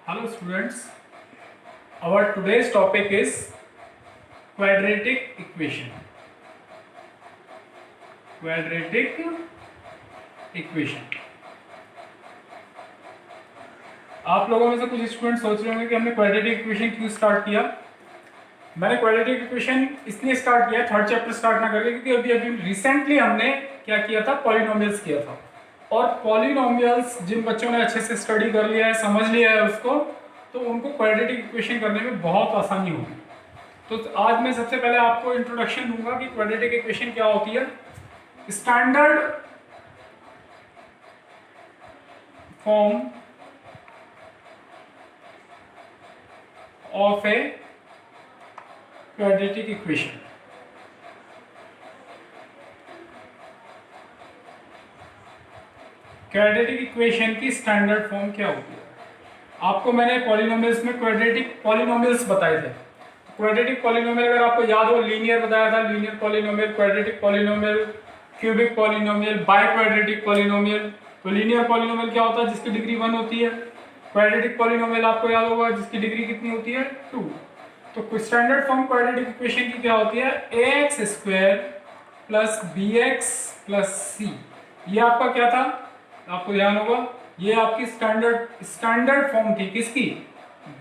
Hello students, our today's topic is quadratic equation. Quadratic equation. आप लोगों में से कुछ स्टूडेंट सोच रहे होंगे कि हमने क्वाड्रेटिक इक्वेशन क्यों स्टार्ट किया। मैंने क्वाड्रेटिक इक्वेशन इसलिए स्टार्ट किया, थर्ड चैप्टर स्टार्ट ना करके, क्योंकि अभी रिसेंटली हमने क्या किया था, पॉलिनोमियल्स किया था। और पॉलिनोमियल्स जिन बच्चों ने अच्छे से स्टडी कर लिया है, समझ लिया है उसको, तो उनको क्वाड्रेटिक इक्वेशन करने में बहुत आसानी होगी। तो आज मैं सबसे पहले आपको इंट्रोडक्शन दूंगा कि क्वाड्रेटिक इक्वेशन क्या होती है। Standard form of A quadratic equation. Quadratic equation की स्टैंडर्ड फॉर्म क्या होती है। आपको मैंने पॉलिनोमियल्स में क्वाड्रेटिक पॉलिनोमियल्स बताए थे। क्वाड्रेटिक पॉलिनोमियल अगर आपको याद हो, लीनियर बताया था, linear polynomial, quadratic polynomial, cubic polynomial, by quadratic polynomial. तो लीनियर पॉलिनोमियल क्या होता है, जिसकी डिग्री 1 होती है। क्वाड्रेटिक पॉलिनोमियल आपको याद होगा, जिसकी डिग्री कितनी होती है, 2। तो स्टैंडर्ड फॉर्म क्वाड्रेटिक इक्वेशन की क्या होती है, ax square plus bx plus c। ये आपका क्या था, आपको ध्यान होगा, ये आपकी स्टैंडर्ड फॉर्म थी किसकी,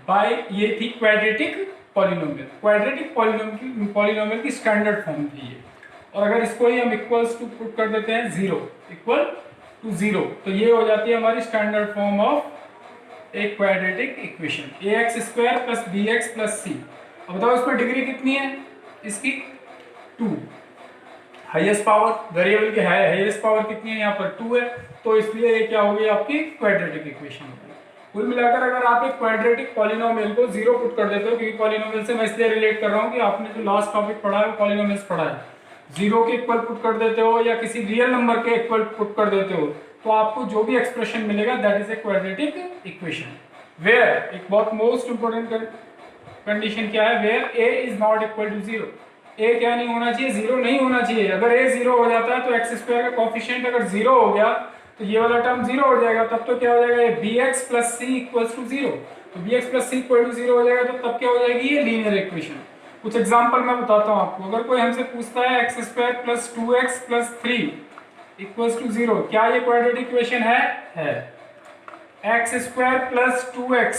बाय, ये थी क्वाड्रेटिक पॉलिनोमियल। क्वाड्रेटिक पॉलिनोमियल की स्टैंडर्ड फॉर्म थी ये। और अगर इसको ही हम इक्वल्स टू पुट कर देते हैं 0 इक्वल टू 0, तो ये हो जाती है हमारी स्टैंडर्ड फॉर्म ऑफ एक quadratic equation, ax square plus bx plus c। अब बताओ इसमें डिग्री कितनी है इसकी, 2। हाईएस्ट पावर, वेरिएबल की हाईएस्ट पावर कितनी है, यहाँ पर 2 है, तो इसलिए ये क्या होगी, आपकी क्वाड्रेटिक इक्वेशन होगी। कुल मिलाकर अगर आप एक क्वाड्रेटिक पॉलिनोमियल को 0 पुट कर देते हो, क्योंकि पॉलिनोमियल से मैं इसलिए रिलेट कर रहा हूँ कि आपने जो लास्ट टॉपिक पढ़ा है वो पॉलिनोमियल्स पढ़ा है, 0 के इक्वल पुट कर देते हो या किसी रियल नंबर के इक्वल पुट कर देते हो, तो आपको जो भी एक्सप्रेशन मिलेगा that is a quadratic equation. Where एक बहुत मोस्ट इंपोर्टेंट कंडीशन क्या है, where a is not equal to 0। a क्या नहीं होना चाहिए, 0 नहीं होना चाहिए। अगर a 0 हो जाता है तो x स्क्वायर का कोफिशिएंट अगर 0 हो गया तो ये वाला टर्म 0 हो जाएगा, तब तो क्या हो जाएगा, ये bx plus c equals to 0। तो bx plus c equal to 0 हो जाएगा, तो तब क्या हो जाएगी, ये लीनियर इक्वेशन। कुछ एग्जांपल मैं बताता हूँ आपको। अगर कोई हमसे पूछता है x square plus 2x plus 3 equals to 0, क्या ये क्वाड्रेटिक इक्वेशन है। x square plus 2x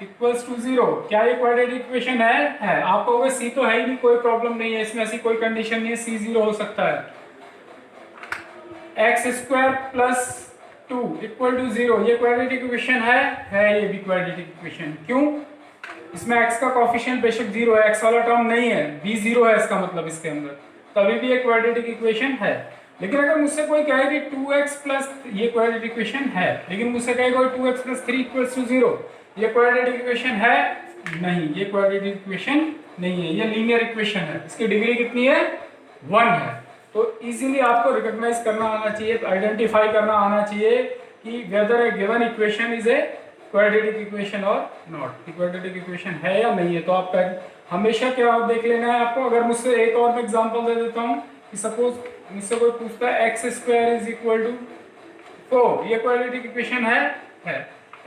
equals to 0, क्या ये क्वाड्रेटिक इक्वेशन है। आप कहोगे सी तो है ही नहीं, कोई प्रॉब्लम नहीं है इसमें, ऐसी कोई कंडीशन नहीं है, सी 0 हो सकता है। x square plus 2 equal to 0, ये क्वाड्रेटिक इक्वेशन है ये भी क्वाड्रेटिक इक्वेशन। क्यों, इसमें x का कोफिशिएंट बेशक 0 है, x वाला टर्म नहीं है, b 0 है इसका मतलब इसके अंदर, तभी भी एक क्वाड्रेटिक इक्वेशन है। लेकिन अगर मुझसे कोई कहे कि 2x प्लस, ये क्वाड्रेटिक इक्वेशन है, लेकिन मुझसे कहे कोई 2x प्लस 3 इक्वल्स टू 0, ये क्वाड्रेटिक इक्वेशन है नहीं, ये क्वाड्रेटिक इक्वेशन नहीं है, ये लीनियर इक्वेशन है। इसकी डिग्री कितनी है, 1 है। तो इजीली आपको रिकॉग्नाइज करना आना चाहिए, आइडेंटिफाई करना आना चाहिए कि whether a given equation is a quadratic equation और नॉट, क्वाड्रेटिक इक्वेशन है या नहीं है। तो आप हमेशा क्या देख लेना है आपको। अगर मुझसे एक और मैं एग्जांपल दे देता हूँ कि सपोज मुझसे कोई पूछता है x square is equal to 4, ये क्वाड्रेटिक इक्वेशन है।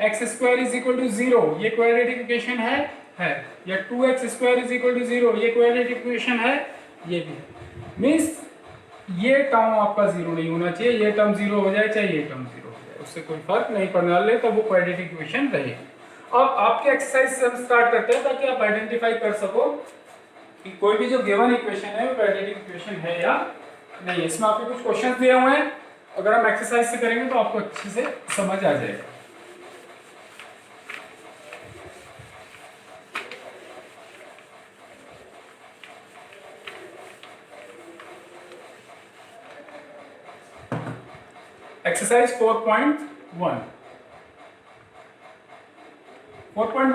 x square is equal to 0, ये क्वाड्रेटिक इक्वेशन है। या 2x square is equal to 0, ये क्वाड्रेटिक इक्वेशन है, ये भी है। मींस ये टर्म आपका 0 नहीं होना चाहिए, ये टर्म 0 हो जाए चाहे ये टर्म 0 हो जाए, उससे कोई फर्क नहीं पड़ने वाला है, तो वो क्वाड्रेटिक इक्वेशन रहेगी। अब आपके एक्सरसाइज से हम स्टार्ट करते हैं ताकि आप आइडेंटिफाई कर सको कि कोई भी जो गिवन इक्वेशन है वो क्वाड्रेटिक इक्वेशन है या नहीं है। इसमें आपके कुछ क्वेश्चन दिए हुए हैं, अगर हम एक्सरसाइज से करेंगे तो आपको अच्छे से समझ आ जाएगा। एक्सरसाइज 4.1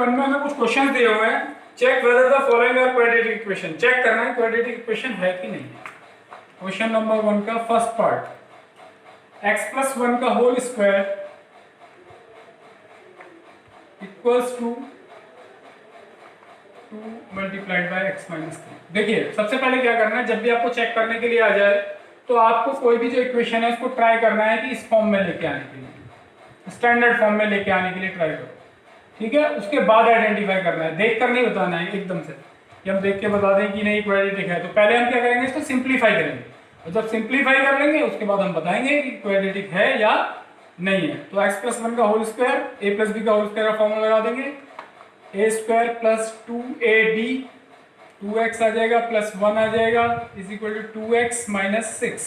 में हमें कुछ क्वेश्चन दिए हुए हैं। Check whether the following are quadratic equation. Check करना है क्वाड्रेटिक इक्वेशन है कि नहीं। क्वेश्चन नंबर 1 का फर्स्ट पार्ट, x प्लस 1 का whole square equals to 2 multiplied by x minus 3। देखिए सबसे पहले क्या करना है, जब भी आपको चेक करने के लिए आ जाए तो आपको कोई भी जो इक्वेशन है उसको ट्राई करना है कि इस फॉर्म में लेके आने के लिए, स्टैंडर्ड फॉर्म में लेके आने के लिए ट्राई करो। ठीक है, उसके बाद आइडेंटिफाई करना है, देख कर नहीं बताना है एकदम से कि हम देख के बता दें कि नहीं क्वाड्रेटिक है। तो पहले हम क्या करेंगे, इसको सिंप्लीफाई करेंगे, और जब सिंप्लीफाई कर लेंगे उसके बाद हम बताएंगे कि क्वाड्रेटिक है या नहीं है। तो x प्लस 1 का whole square a plus b का होल स्क्वायर का फॉर्मूला लगा देंगे, ए स्क्वायर प्लस 2ab 2x आ जाएगा प्लस 1 आ जाएगा is equal to 2x minus 6।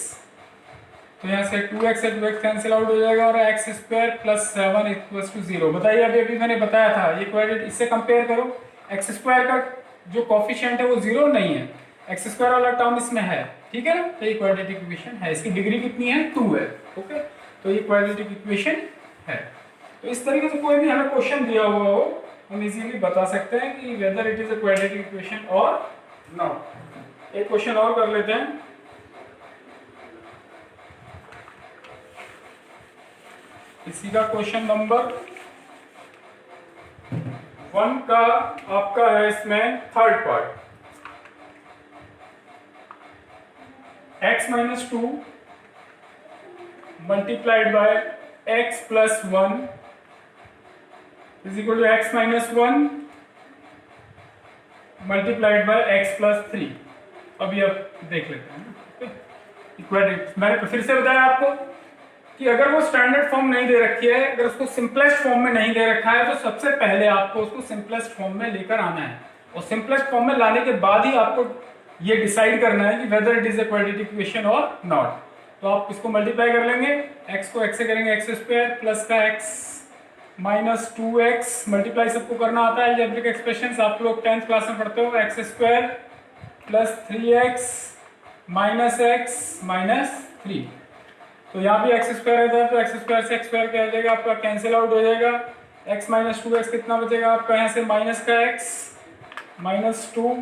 तो यहाँ से 2x से 2x कैंसिल आउट हो जाएगा और x square plus 7 equals to 0। बताइए, अभी अभी मैंने बताया था ये क्वाड्रेटिक, इससे कंपेयर करो, x स्क्वायर का जो कोफिशिएंट है वो 0 नहीं है, x स्क्वायर वाला टर्म इसमें है, ठीक है ना। तो ये क्वाड्रेटिक इक्वेशन है, इसकी डिग्री कितनी है, 2 है। ओके, तो ये क्वाड्रेटिक इक्वेशन है। तो इस तरीके से कोई भी हमें क्वेश्चन दिया हुआ हो हम इजीली बता सकते हैं कि whether it is a quadratic equation और नॉट। एक क्वेश्चन और कर लेते हैं। इसी का क्वेश्चन नंबर 1 का आपका है, इसमें third part, x minus 2 multiplied by x plus 1 is equal to x minus 1 multiplied by x plus 3। अभी अब देख लेते हैं इक्वेटिक। मैंने फिर से बताया आपको कि अगर वो स्टैंडर्ड फॉर्म नहीं दे रखी है, अगर उसको सिंपलेस्ट फॉर्म में नहीं दे रखा है, तो सबसे पहले आपको उसको सिंपलेस्ट फॉर्म में लेकर आना है, और सिंपलेस्ट फॉर्म में लाने के बाद ही आपको ये डिसाइड करना है कि whether it is a quadratic equation और नॉट। तो आप इसको मल्टीप्लाई कर लेंगे, x को x से करेंगे एक्स स्क्वायर प्लस का x माइनस 2x, मल्टीप्लाई सबको करना आता है, अलजेब्रिक एक्सप्रेशंस आप लोग 10th क्लास में पढ़ते हो, x square plus 3x minus x minus 3। तो यहाँ भी एक्स स्क्वायर रहता है, तो एक्स स्क्वायर से एक्स स्क्वायर क्या हो जाएगा आपका, कैंसिल आउट हो जाएगा, x माइनस 2x कितना बचेगा आपका, यहाँ से माइनस का x माइनस 2,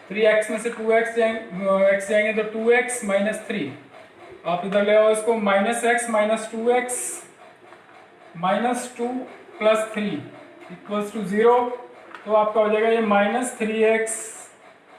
3x में से 2x x जाएंगे तो 2x माइनस 3, आप इधर ले आओ इसको, minus x minus 2x minus 2 plus 3 equals to 0। तो आपका हो जाएगा ये minus 3x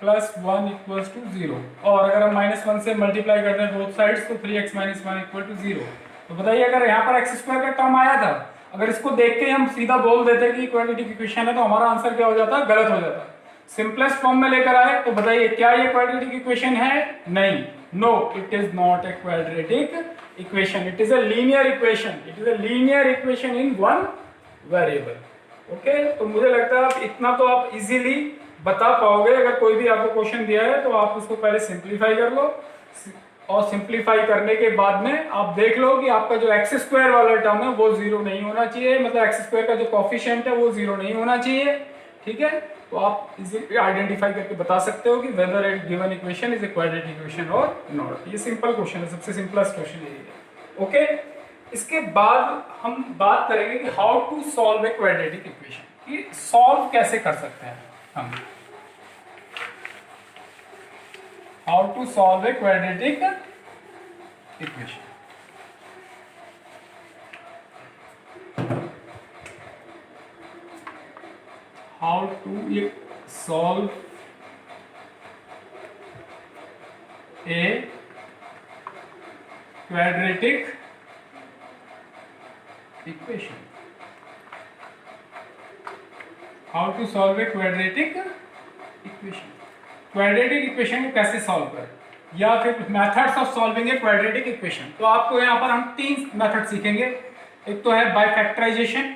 plus 1 equals to 0। और अगर हम माइनस 1 से मल्टीप्लाई करते हैं बोथ साइड्स तो 3x माइनस 1 इक्वल टू 0। तो बताइए, अगर यहाँ पर एक्स स्क्वायर का टर्म आया था, अगर इसको देख के हम सीधा बोल देते कि क्वाड्रेटिक इक्वेशन है, तो हमारा आंसर क्या हो जाता, गलत हो जाता। सिंपलेस्ट फॉर्म में लेकर आए तो बताइए क्या ये क्वाड्रेटिक इक्वेशन है, नहीं, no it is not a quadratic equation, it is a linear equation, it is a linear equation in one variable. Okay, तो मुझे लगता है आप इतना तो आप इजीली बता पाओगे। अगर कोई भी आपको क्वेश्चन दिया है तो आप उसको पहले सिंप्लीफाई कर लो, और सिंप्लीफाई करने के बाद में आप देख लो कि आपका जो एक्स स्क्वायर वाला टर्म है वो 0 नहीं होना चाहिए, मतलब एक्स स्क्वायर का जो कोफिशिएंट है वो 0 नहीं होना चाहिए, ठीक है। तो आप इजीली आइडेंटिफाई करके बता सकते हो कि whether a given equation is a quadratic equation और नॉट। ये सिंपल क्वेश्चन है, सबसे सिंपलेस्ट क्वेश्चन यही है। ओके, इसके बाद हम बात करेंगे कि how to solve a quadratic equation, कि सॉल्व कैसे कर सकते हैं हम, how to solve a quadratic equation. How to solve a quadratic equation? How to solve a quadratic equation? Quadratic equation को कैसे सॉल्व करें, या फिर methods of solving A quadratic equation. तो आपको यहाँ पर हम 3 मेथड सीखेंगे। एक तो है बाय फैक्टराइजेशन,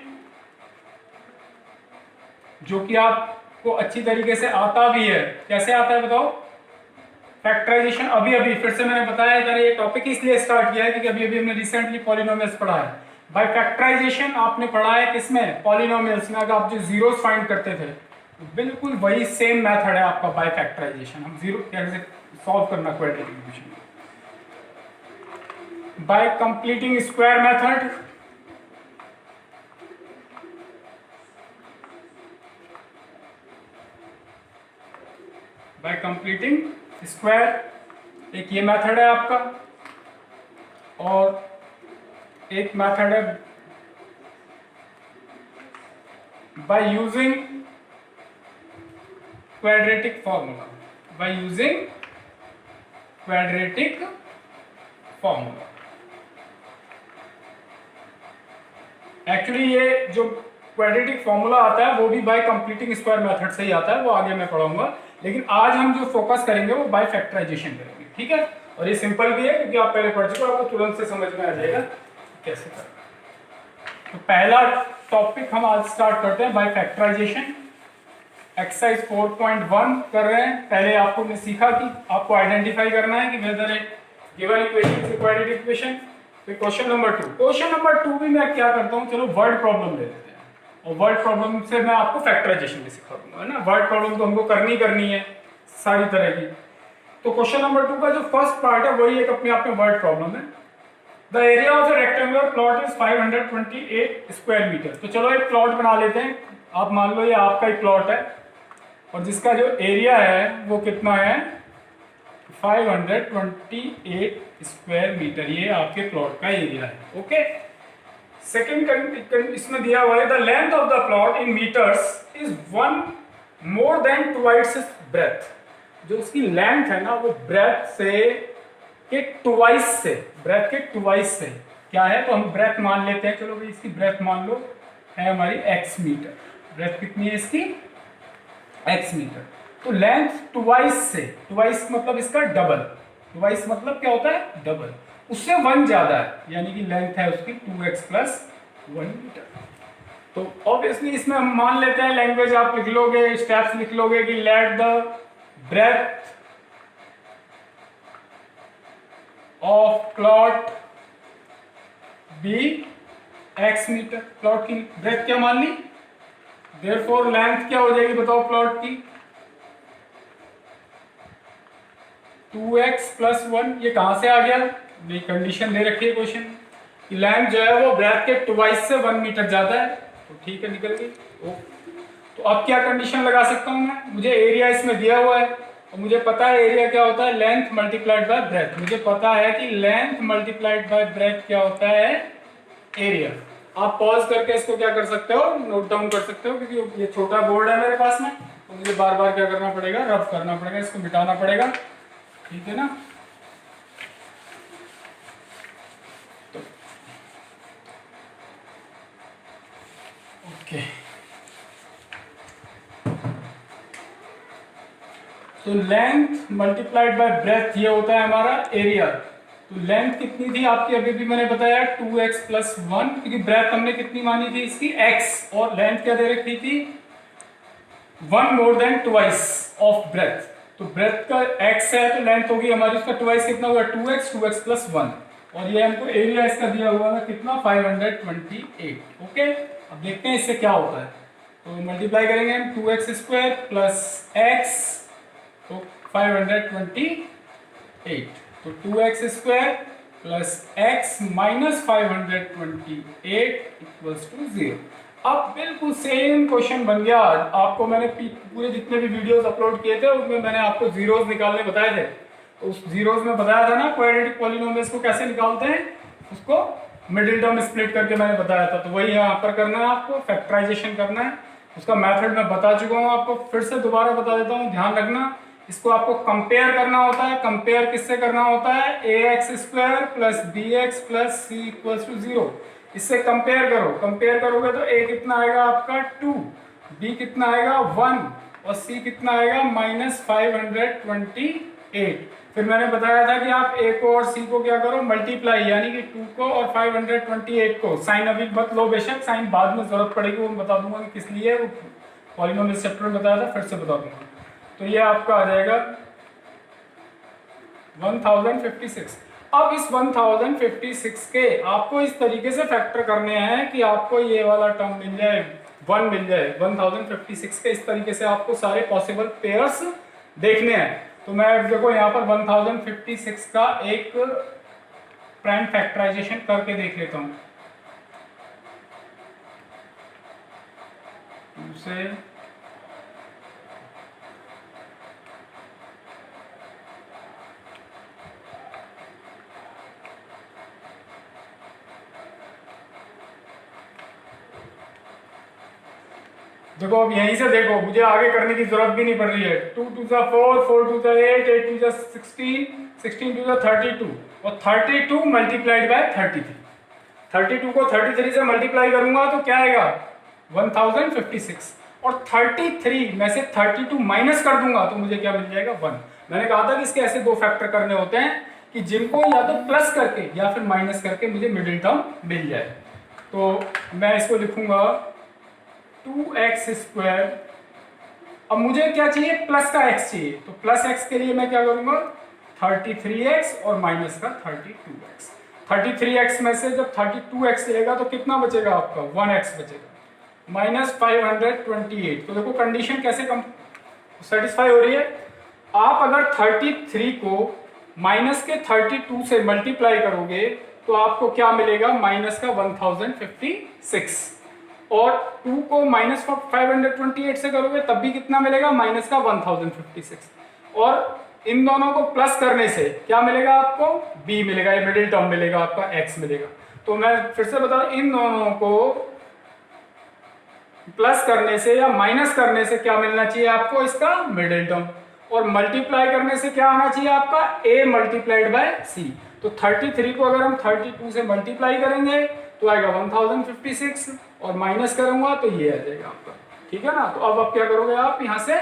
जो कि आपको अच्छी तरीके से आता भी है। कैसे आता है बताओ, फैक्टराइजेशन अभी अभी फिर से मैंने बताया, मैंने ये टॉपिक इसलिए स्टार्ट किया है क्योंकि अभी अभी हमने रिसेंटली पॉलिनोमियल्स पढ़ा है। बाय फैक्टराइजेशन आपने पढ़ा है किसमें, पॉलिनोमियल्स में। अगर आप जो जीरोस फाइंड करते थे, बिल्कुल वही सेम मेथड है आपका बाय फैक्टराइजेशन। हम जीरो कैसे सॉल्व करना quadratic equation, bye completing square method, bye completing square, एक ये मेथड है आपका, और एक मेथड है by using quadratic formula, by using quadratic formula. Actually ये जो क्वाड्रेटिक फॉर्मूला आता है वो भी बाय कंप्लीटिंग स्क्वायर मेथड से ही आता है, वो आगे मैं पढ़ाऊंगा, लेकिन आज हम जो फोकस करेंगे वो बाय फैक्टराइजेशन करेंगे, ठीक है। और ये सिंपल भी है क्योंकि आप पहले पढ़ चुके हो, आपको तुरंत से समझ में आ जाएगा कैसे करना। तो पहला टॉपिक हम आज स्टार्ट करते हैं बाय फैक्टराइजेशन। एक्सरसाइज 4.1 कर रहे हैं। पहले आपको ने सीखा कि आपको आइडेंटिफाई करना है कि whether a given equation is quadratic equation. फिर क्वेश्चन नंबर 2, क्वेश्चन नंबर 2 भी मैं क्या करता हूँ, चलो वर्ड प्रॉब्लम ले लेते हैं, और वर्ड प्रॉब्लम से मैं आपको फैक्टराइजेशन भी सिखा दूंगा, है ना। वर्ड प्रॉब्लम तो हमको करनी है सारी तरह की। तो क्वेश्चन नंबर 2 का जो फर्स्ट पार्ट है वही एक अपने आप में वर्ड प्रॉब्लम है। The area of the rectangular plot is 528 square metre. तो चलो एक प्लॉट बना लेते हैं। आप मान लो ये आपका ही प्लॉट है और जिसका जो एरिया है वो कितना है, 528 स्क्वायर मीटर, ये आपके प्लॉट का एरिया है। ओके, सेकंड इसमें दिया हुआ है the length of the plot in metres is 1 more than twice breadth. जो उसकी लेंथ है ना वो ब्रेथ के ट्वाइस से क्या है, तो हम ब्रेथ मान लेते हैं। चलो भाई इसकी ब्रेथ मान लो है हमारी x मीटर। ब्रेथ कितनी है इसकी, x मीटर। तो लेंथ ट्वाइस मतलब इसका डबल। ट्वाइस मतलब क्या होता है, डबल। उससे 1 ज्यादा है, यानी कि लेंथ है उसकी 2x + 1 मीटर। तो ऑब्वियसली इसमें हम मान लेते हैं, लैंग्वेज आप लिख लोगे, स्टेप्स लिख लोगे कि let the breadth of plot be x metre. Plot की ब्रेथ क्या मान ली, देयरफॉर लेंथ क्या हो जाएगी बताओ प्लॉट की, 2x + 1। ये कहां से आ गया, ये कंडीशन दे रखी है क्वेश्चन की लेंथ जो है वो ब्रेथ के ट्वाइस से 1 मीटर ज्यादा है, तो ठीक है निकल गई। तो अब क्या कंडीशन लगा सकता हूं मैं, मुझे एरिया इसमें दिया हुआ है और मुझे पता है एरिया क्या होता है, लेंथ मल्टीप्लाइड बाय ब्रेथ। मुझे पता है कि लेंथ मल्टीप्लाइड बाय ब्रेथ क्या होता है, एरिया। आप पॉज करके इसको क्या कर सकते हो, नोट डाउन कर सकते हो, क्योंकि ये छोटा बोर्ड है मेरे पास में, तो मुझे बार बार क्या करना पड़ेगा, रफ करना पड़ेगा, इसको मिटाना पड़ेगा, ठीक है ना। ओके, तो लेंथ मल्टीप्लाइड बाय ब्रेथ ये होता है हमारा एरिया। तो लेंथ कितनी थी आपकी, अभी भी मैंने बताया 2x + 1, क्योंकि ब्रेथ हमने कितनी मानी थी इसकी x, और लेंथ क्या दे रखी थी 1 more than twice of breadth. तो ब्रेथ का x है तो लेंथ होगी हमारी उसका ट्वाइस, कितना होगा 2x + 1, और ये हमको एरिया इसका दिया हुआ है कितना 528। ओके, अब देखते हैं इससे क्या होता है। तो मल्टीप्लाई करेंगे हम 2x² + x, तो 528। तो 2x² + x - 528 = 0। अब बिल्कुल सेम क्वेश्चन बन गया। आपको मैंने पूरे जितने भी वीडियोस अपलोड किए थे उसमें मैंने आपको जीरोस निकालने बताए थे। तो उस जीरोस में बताया था ना क्वाड्रेटिक पॉलिनोमियल्स को कैसे निकालते हैं, उसको मिडिल टर्म स्प्लिट करके मैंने बताया था। तो वही यहाँ पर करना है, आपको फैक्टराइजेशन करना है। उसका मेथड मैं बता चुका हूँ आपको, फिर से दोबारा बता देता हूँ, ध्यान रखना। इसको आपको कंपेयर करना होता है। कंपेयर किससे करना होता है, ax² + bx + c = 0। इससे कंपेयर करो, कंपेयर करोगे तो a कितना आएगा आपका 2, b कितना आएगा 1 और c कितना आएगा -528। फिर मैंने बताया था कि आप a को और c को क्या करो, मल्टीप्लाई, यानी कि 2 को और 528 को। साइन अभी मत लो बेशक, साइन बाद में जरूरत पड़ेगी, वो बता दूंगा कि किस लिए, वो पॉलिनोमियल चैप्टर में बताया था, फिर से बता दूंगा। तो ये आपका आ जाएगा 1056। अब इस 1056 के आपको इस तरीके से फैक्टर करने हैं कि आपको ये वाला टर्म मिल जाए, 1 मिल जाए। 1056 के इस तरीके से आपको सारे पॉसिबल पेयर्स देखने हैं। तो मैं देखो यहाँ पर 1056 का एक प्राइम फैक्टराइजेशन करके देख लेता हूँ। देखो अब यहीं से देखो, मुझे आगे करने की जरूरत भी नहीं पड़ रही है। 2 × 2 = 4, 4 × 2 = 8, 8 × 2 = 16, 16 × 2 = 32 और 32 मल्टीप्लाइड बाय 33। 32 को 33 से मल्टीप्लाई करूंगा तो क्या आएगा 1056, और 33 में से 32 माइनस कर दूंगा तो मुझे क्या मिल जाएगा 1। मैंने कहा था कि इसके ऐसे दो फैक्टर करने होते हैं कि जिनको या तो प्लस करके या फिर माइनस करके मुझे मिडिल टर्म मिल जाए। तो मैं इसको लिखूंगा 2x²। अब मुझे क्या चाहिए, प्लस का x चाहिए, तो प्लस x के लिए मैं क्या करूंगा 33x और माइनस का 32x। 33x में से जब 32x लेगा तो कितना बचेगा आपका 1x बचेगा, -528। तो देखो कंडीशन कैसे कम सेटिस्फाई हो रही है। आप अगर 33 को माइनस के 32 से मल्टीप्लाई करोगे तो आपको क्या मिलेगा, माइनस का 1056, और 2 को -528 से करोगे तब भी कितना मिलेगा, माइनस का 1056, और इन दोनों को प्लस करने से क्या मिलेगा आपको, b मिलेगा, ये मिडिल टर्म मिलेगा आपका, x मिलेगा। तो मैं फिर से बता, इन दोनों को प्लस करने से या माइनस करने से क्या मिलना चाहिए आपको, इसका मिडिल टर्म, और मल्टीप्लाई करने से क्या आना चाहिए आपका a मल्टीप्लाइड बाय c। तो 33 को अगर हम 32 से मल्टीप्लाई करेंगे तो आएगा 1056, और माइनस करूंगा तो ये आ जाएगा आपका, ठीक है ना। तो अब आप क्या करोगे आप यहां से,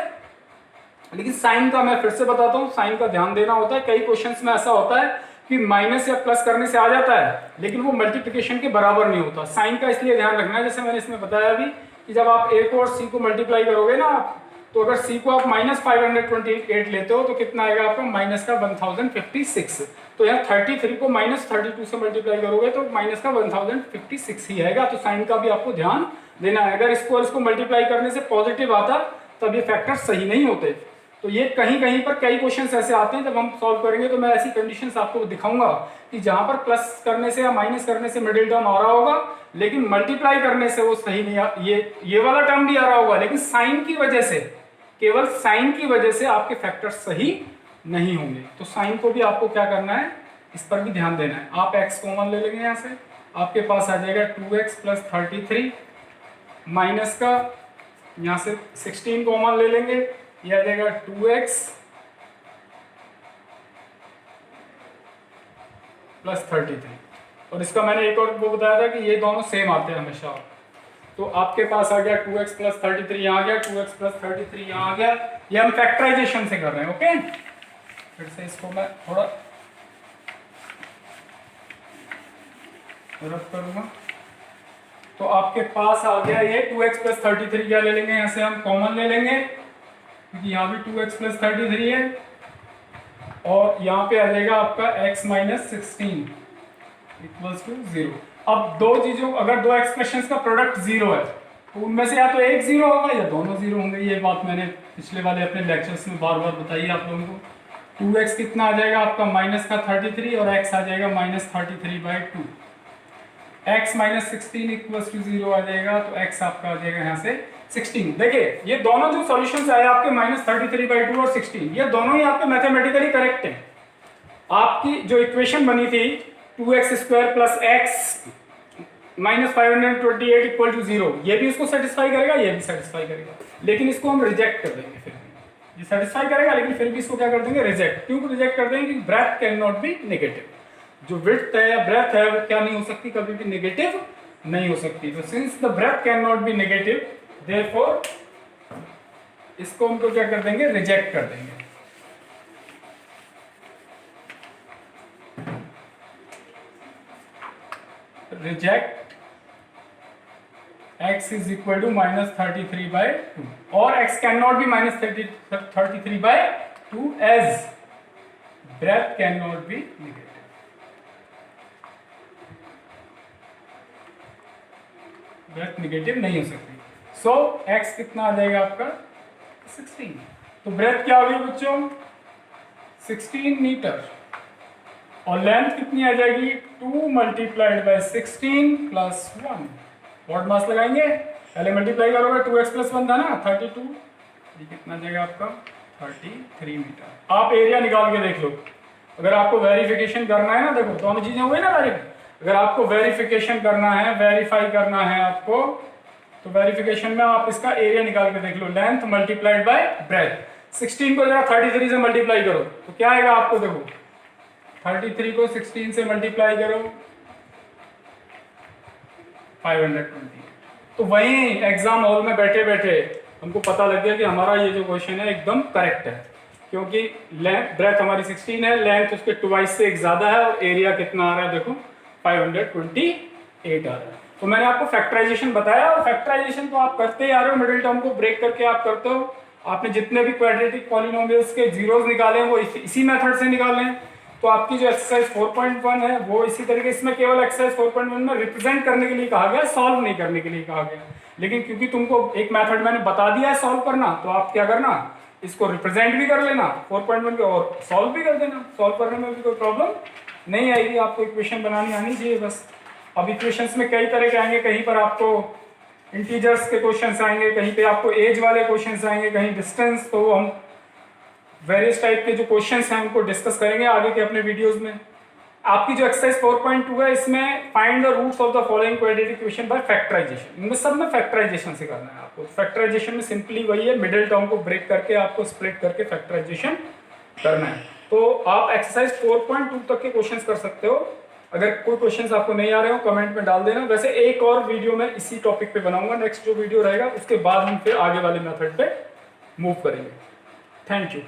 लेकिन साइन का मैं फिर से बताता हूँ, साइन का ध्यान देना होता है। कई क्वेश्चंस में ऐसा होता है कि माइनस या प्लस करने से आ जाता है लेकिन वो मल्टीप्लिकेशन के बराबर नहीं होता। साइन का इसलिए ध्यान रखना है, जैसे मैंने इसमें बताया अभी कि जब आप a को और c को मल्टीप्लाई करोगे ना, तो अगर c को आप -528 लेते हो तो कितना आएगा आपका, माइनस का 1056। तो यहाँ 33 को -32 से मल्टीप्लाई करोगे तो माइनस का 1056 ही आएगा। तो साइन का भी आपको ध्यान देना है। अगर इसको और इसको मल्टीप्लाई करने से पॉजिटिव आता तब ये फैक्टर सही नहीं होते। तो ये कहीं कहीं पर कई क्वेश्चंस ऐसे आते हैं, जब हम सॉल्व करेंगे तो मैं ऐसी कंडीशंस आपको दिखाऊंगा कि जहां पर प्लस करने से या माइनस करने से मिडिल टर्म आ रहा होगा लेकिन मल्टीप्लाई करने से वो सही नहीं, ये वाला टर्म भी आ रहा होगा लेकिन साइन की वजह से, केवल साइन की वजह से आपके फैक्टर सही नहीं होंगे। तो साइन को भी आपको क्या करना है, इस पर भी ध्यान देना है। आप x कॉमन ले लेंगे, यहाँ से आपके पास आ जाएगा 2x + 33, माइनस का यहाँ से 16 कॉमन ले लेंगे, ये आ जाएगा 2x + 33। और इसका मैंने एक और वो बताया था कि ये दोनों सेम आते हैं हमेशा। तो आपके पास आ गया 2x + 33 यहाँ आ गया, 2x + 33 यहाँ आ गया। ये हम फैक्टराइजेशन से कर रहे हैं, ओके। फिर से इसको मैं थोड़ा रब करूंगा। तो आपके पास आ गया ये 2x + 33, क्या ले लेंगे, यहाँ से हम कॉमन ले लेंगे क्योंकि यहाँ भी 2x + 33 है, और यहाँ पे आ जाएगा आपका x - 16 = 0। अब दो चीजों, अगर दो एक्सप्रेशंस का प्रोडक्ट 0 है तो उनमें से या तो एक 0 होगा या दोनों 0 होंगे। ये बात मैंने पिछले वाले अपने लेक्चर्स में बार बार बताई आप लोगों को। 2x कितना आ जाएगा आपका, माइनस का 33, और x आ जाएगा -33/2। x - 16 = 0 आ जाएगा, तो x आपका आ जाएगा यहाँ से 16। देखिए ये दोनों जो सॉल्यूशंस आए आपके -33/2 और 16, ये दोनों ही आपके मैथमेटिकली करेक्ट हैं। आपकी जो इक्वेशन बनी थी 2x² + x -528 = 0, ये भी इसको सेटिस्फाई करेगा, ये भी सेटिस्फाई करेगा, लेकिन इसको हम रिजेक्ट कर देंगे। फिर भी ये सेटिस्फाई करेगा लेकिन फिर भी इसको क्या कर देंगे, रिजेक्ट। क्यों रिजेक्ट कर देंगे, क्योंकि breadth cannot be negative. जो विड्थ है या ब्रेथ है वो क्या नहीं हो सकती, कभी भी नेगेटिव नहीं हो सकती। तो since the breadth cannot be negative, therefore इसको हमको क्या कर देंगे, रिजेक्ट कर देंगे। Reject x is equal to -33/2, और x cannot be -33/2 as breadth cannot be negative। Breadth negative नहीं हो सकती। सो x कितना आ जाएगा आपका 16। तो ब्रेथ क्या होगी बच्चों, 16 मीटर, और लेंथ कितनी आ जाएगी, 2 × 16 + 1। वॉट मास लगाएंगे, पहले मल्टीप्लाई करोगे, 2x + 1 था ना 32, ये कितना जाएगा आपका 33 मीटर। आप एरिया निकाल के देख लो। अगर आपको वेरिफिकेशन करना है ना, देखो दोनों चीजें हुई ना अगर आपको वेरिफिकेशन करना है, वेरीफाई करना है आपको, तो वेरिफिकेशन में आप इसका एरिया निकाल के देख लो, लेंथ × ब्रेथ। 16 को जरा 33 से मल्टीप्लाई करो तो क्या आएगा आपको, देखो 33 को 16 से मल्टीप्लाई करो 520। तो वहीं एग्जाम हॉल में बैठे बैठे हमको पता लग गया कि हमारा ये जो क्वेश्चन है एकदम करेक्ट है, क्योंकि ब्रेथ हमारी 16 है, लेंथ उसके ट्वाइस से एक ज़्यादा है, और एरिया कितना आ रहा है देखो 528 आ रहा है। तो मैंने आपको फैक्टराइजेशन बताया, और फैक्टराइजेशन तो आप करते ही आ रहे हो, मिडिल टर्म को ब्रेक करके आप करते हो। आपने जितने भी क्वाड्रेटिक पॉलिनोमियल्स के जीरोस निकाले हैं वो इसी मेथड से निकाले हैं। तो आपकी जो एक्सरसाइज 4.1 है वो इसी तरीके, इसमें केवल एक्सरसाइज 4.1 में रिप्रेजेंट करने के लिए कहा गया, सॉल्व नहीं करने के लिए कहा गया। लेकिन क्योंकि तुमको एक मेथड मैंने बता दिया है सॉल्व करना, तो आप क्या करना, इसको रिप्रेजेंट भी कर लेना 4.1 के, और सॉल्व भी कर देना। सॉल्व करने में भी कोई प्रॉब्लम नहीं आएगी, आपको इक्वेशन बनानी आनी चाहिए बस। अब इक्वेशंस में कई तरह के आएंगे, कहीं पर आपको इंटीजर्स के क्वेश्चंस आएंगे, कहीं पे आपको एज वाले क्वेश्चंस आएंगे, कहीं डिस्टेंस। तो हम वेरियस टाइप के जो क्वेश्चंस हैं उनको डिस्कस करेंगे आगे के अपने वीडियोस में। आपकी जो एक्सरसाइज 4.2 है, इसमें find the roots of the following quadratic equation by factorisation, इनमें सब में फैक्टराइजेशन से करना है आपको। फैक्टराइजेशन में सिंपली वही है, मिडिल टर्म को ब्रेक करके आपको स्प्लिट करके फैक्टराइजेशन करना है। तो आप एक्सरसाइज 4.2 तक के क्वेश्चंस कर सकते हो। अगर कोई क्वेश्चंस आपको नहीं आ रहे हो कमेंट में डाल देना। वैसे एक और वीडियो मैं इसी टॉपिक पे बनाऊंगा, नेक्स्ट जो वीडियो रहेगा उसके बाद हम फिर आगे वाले मेथड पे मूव करेंगे। Thank you.